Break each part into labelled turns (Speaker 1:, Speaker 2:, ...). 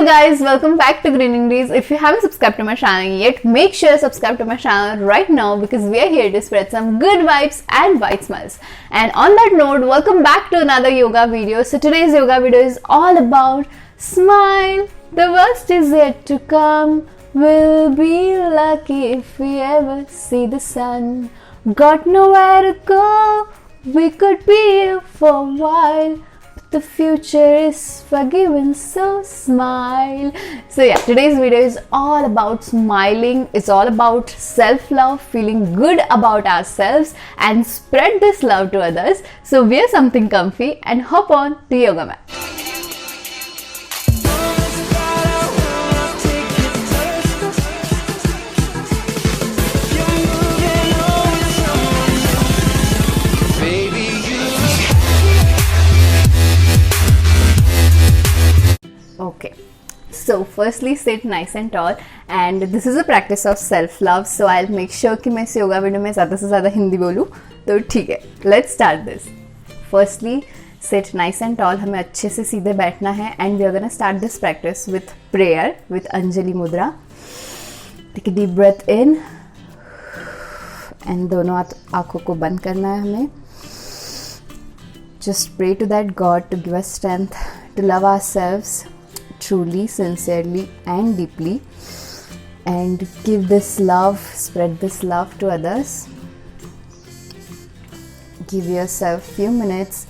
Speaker 1: guys, welcome back to Greening Days. If you haven't subscribed to my channel yet, make sure to subscribe to my channel right now because we are here to spread some good vibes and white smiles. And on that note, welcome back to another yoga video. So today's yoga video is all about smile. The worst is yet to come. We'll be lucky if we ever see the sun. Got nowhere to go. We could be here for a while. The future is forgiven, so smile. So yeah, today's video is all about smiling. It's all about self-love, feeling good about ourselves and spread this love to others. So wear something comfy and hop on the yoga mat. Okay, so firstly sit nice and tall, and this is a practice of self-love. So I'll make sure कि मैं इस yoga video में ज़्यादा से ज़्यादा हिंदी बोलूँ, तो ठीक है. Let's start this. Firstly, sit nice and tall. हमें अच्छे से सीधे बैठना है, and we are gonna start this practice with prayer with Anjali Mudra. Take a deep breath in, and दोनों आँखों को बंद करना है हमें. Just pray to that God to give us strength to love ourselves truly, sincerely and deeply, and give this love, spread this love to others. Give yourself few minutes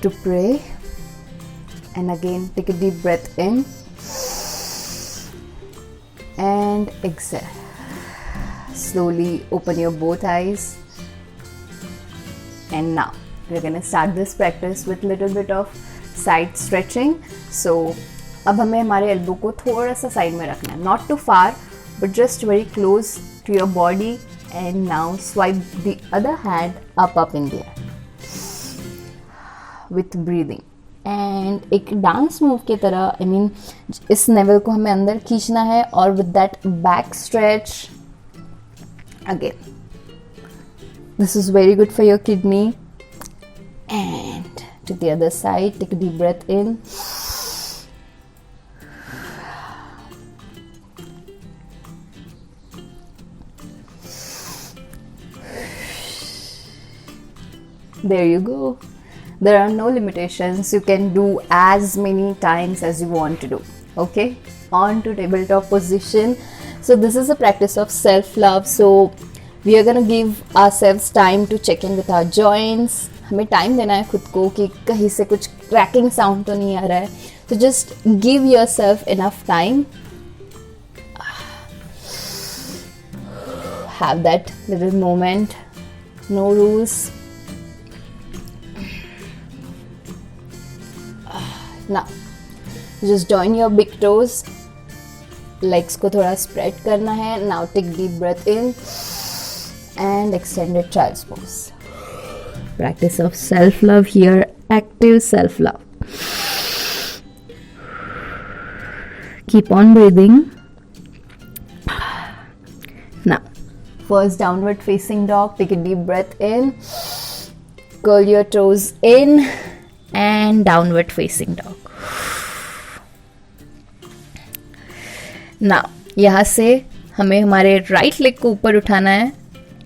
Speaker 1: to pray, and again take a deep breath in and exhale. Slowly open your both eyes, and now we're gonna start this practice with little bit of side stretching. So अब हमें हमारे elbow को थोड़ा सा side में रखना है, not too far but just very close to your body. And now swipe the other hand up in the air with breathing. And एक डांस मूव की तरह, आई मीन इस नेवल को हमें अंदर खींचना है, और with that back stretch again. This is very good for your kidney. And to the other side, take a deep breath in. There you go. There are no limitations. You can do as many times as you want to do. Okay? On to tabletop position. So this is a practice of self-love. So we are going to give ourselves time to check in with our joints. हमें time देना है खुद को कि कहीं से कुछ cracking sound तो नहीं आ रहा है. तो just give yourself enough time. Have that little moment. No rules. Now just join your big toes. Legs को थोड़ा स्प्रेड करना है. Now take deep breath in and extended child's pose. Practice of self-love here, active self-love. Keep on breathing. Now, first downward facing dog. Take a deep breath in. Curl your toes in and downward facing dog. Now, यहाँ से हमें हमारे right leg को ऊपर उठाना है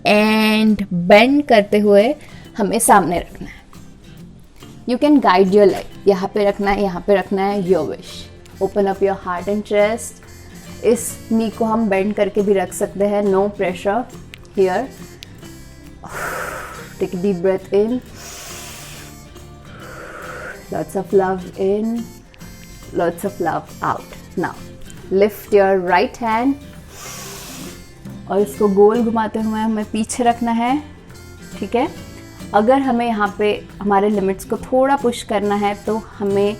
Speaker 1: and bend करते हुए हमें सामने रखना है. You can guide your leg. यहाँ पे रखना है, यहाँ पे रखना है, your wish. Open up your heart and chest. इस नी को हम बेंड करके भी रख सकते हैं. No pressure here. Take deep breath in. Lots of love in, lots of love out. Now lift your right hand और इसको गोल घुमाते हुए हमें पीछे रखना है. ठीक है. अगर हमें यहाँ पे हमारे लिमिट्स को थोड़ा पुश करना है तो हमें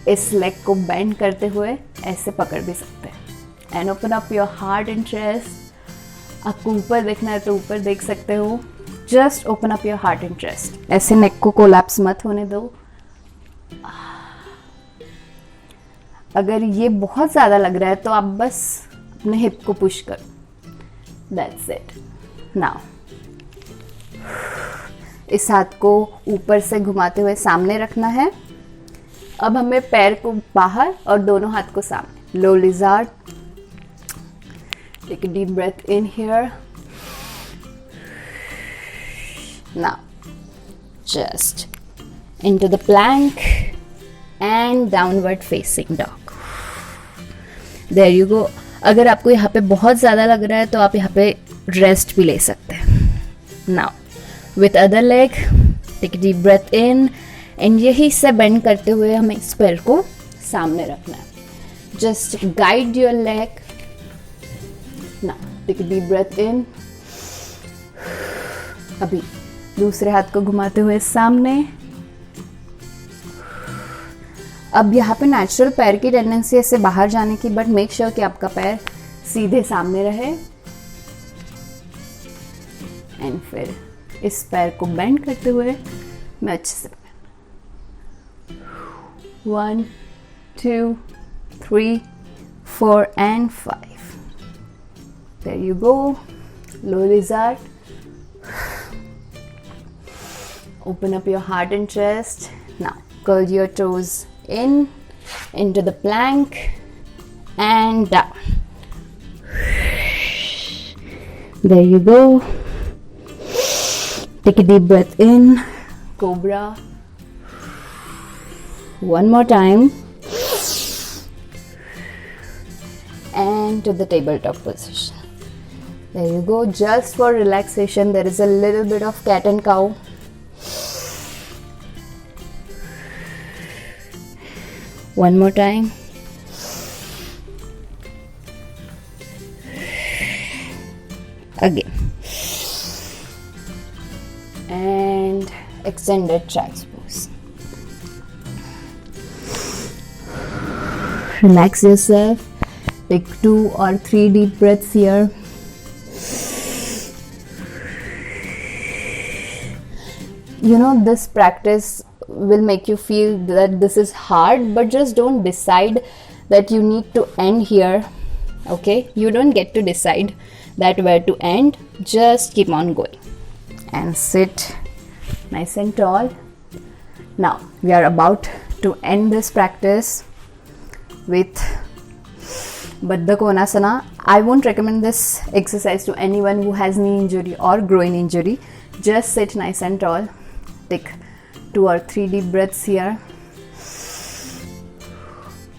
Speaker 1: इस लेग को बेंड करते हुए ऐसे पकड़ भी सकते हैं. And open up your heart and chest. आपको ऊपर देखना है तो ऊपर देख सकते हो. Just open up your heart and chest. ऐसे नेक को कोलैप्स मत होने दो. अगर ये बहुत ज़्यादा लग रहा है तो आप बस अपने हिप को पुश करो. That's it. Now, इस हाथ को ऊपर से घुमाते हुए सामने रखना है अब हमें पैर को बाहर और दोनों हाथ को सामने. लो lizard. Take a deep breath in here. Now, just into the plank and downward facing dog. There you go. अगर आपको यहाँ पे बहुत ज़्यादा लग रहा है तो आप यहाँ पे रेस्ट भी ले सकते हैं. Now, with other leg, take a deep breath in and यही हिस्सा बेंड करते हुए हमें इस पैर को सामने रखना है. Just guide your leg. Now, take a deep breath in. अभी दूसरे हाथ को घुमाते हुए सामने. अब यहाँ पे नेचुरल पैर की टेंडेंसी है ऐसे बाहर जाने की, बट मेक श्योर कि आपका पैर सीधे सामने रहे. एंड फिर इस पैर को बेंड करते हुए मैं अच्छे से 1 2 3 4 and 5. There you go. Low lizard. Open up your heart and chest. Now curl your toes in into the plank and down. There you go. Take a deep breath in. Cobra. One more time. And to the tabletop position. There you go. Just for relaxation, there is a little bit of cat and cow. One more time. Again. And extended child's pose. Relax yourself. Take 2 or 3 deep breaths here. You know, this practice will make you feel that this is hard, but just don't decide that you need to end here. Okay, you don't get to decide that where to end. Just keep on going and sit nice and tall. Now we are about to end this practice with Baddha Konasana. I won't recommend this exercise to anyone who has knee injury or groin injury. Just sit nice and tall. Take 2 or 3 deep breaths here.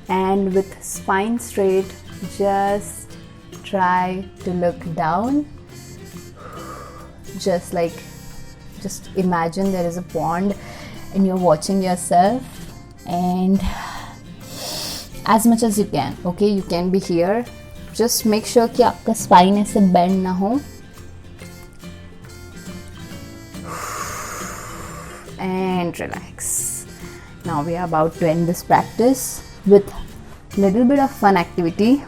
Speaker 1: And with spine straight, just try to look down. Just imagine there is a pond and you're watching yourself, and as much as you can, okay, you can be here. Just make sure कि आपका spine ऐसे bend ना हो. And relax. Now we are about to end this practice with little bit of fun activity.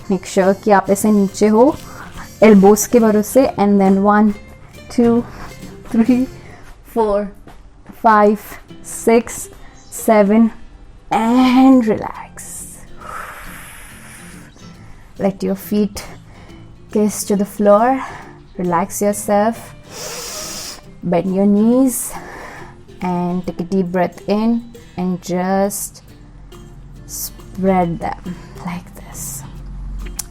Speaker 1: Make sure कि आप ऐसे नीचे हो elbows के भरोसे, and then 1 2 3 4 5 6 7 and relax. Let your feet kiss to the floor. Relax yourself. Bend your knees and take a deep breath in and just spread them like this.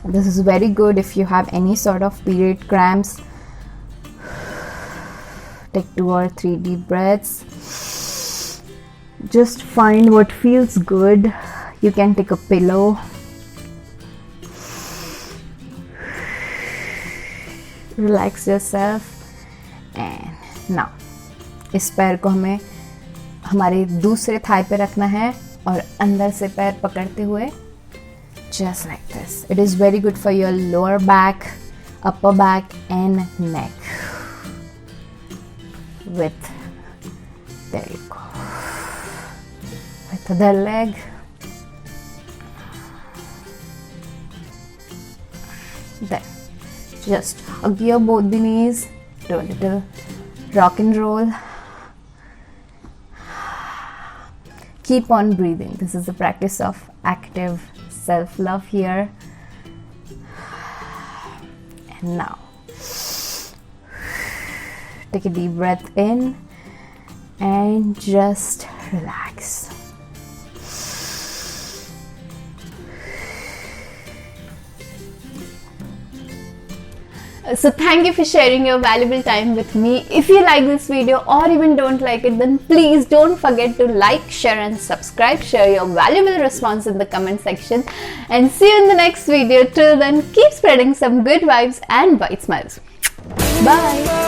Speaker 1: This is very good if you have any sort of period cramps. Take 2 or 3 deep breaths. Just find what feels good. You can take a pillow. Relax yourself. And now इस पैर को हमें हमारे दूसरे Thai पे रखना है और अंदर से पैर पकड़ते हुए just like this. It is very good for your lower back, upper back and neck. There you go. With the other leg. Then just hug your both the knees. Do a little rock and roll. Keep on breathing. This is the practice of active self-love here. And now take a deep breath in and just relax. So thank you for sharing your valuable time with me. If you like this video or even don't like it, then please don't forget to like, share and subscribe. Share your valuable response in the comment section and see you in the next video. Till then, keep spreading some good vibes and white smiles. Bye.